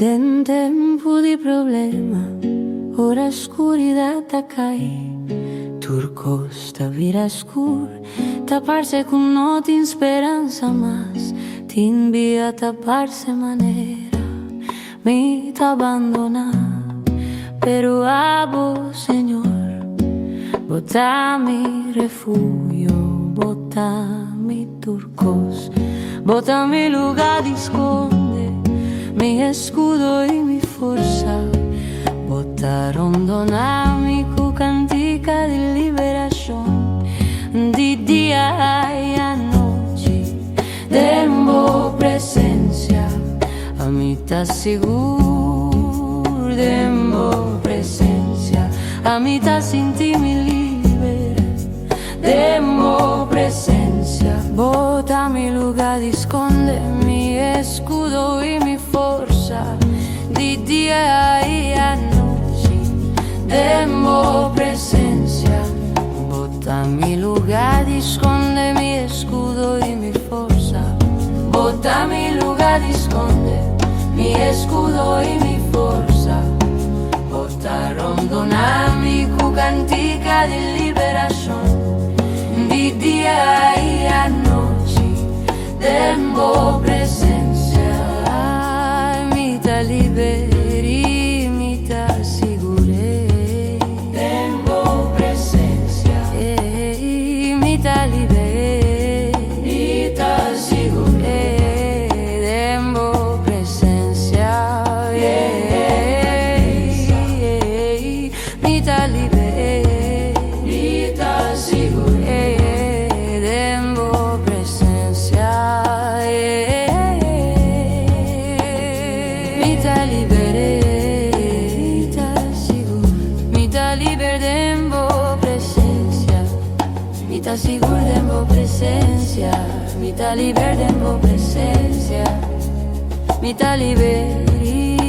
Den tempo di problema, ora oscuridad cai. Turcos ta vira escur, taparse con no tin speranza más, tin via taparse manera, mi ta abandona. Pero a vos, Señor, bota mi refugio, bota mi turcos, bota mi lugar de esconde, mi escudo y mi fuerza. Botaron dona mi cantica de liberación, di día y a noche, dembo presencia, a mí ta seguro, dembo presencia, a mí ta sin ti mi libera, dembo presencia, bota mi lugar de esconde, mi escudo y mi fuerza, di día y a noche, dembo presencia, bota mi lugar de esconde, mi escudo y mi fuerza, bota mi lugar de esconde, mi escudo y mi fuerza, botaron dona mi cantica de liberación, di día y a noche, dembo presencia, mi ta liberi, mi ta sigure, dembo presencia, mi ta liberi, mi ta sigure, dembo presencia, mi ta liberi, mi ta sigure, dembo presencia, mi ta liberi, mi ta sigure, mi ta liberi, dembo presencia, mi ta sigure, dembo presencia, mi ta liberi, dembo presencia, mi ta liberi.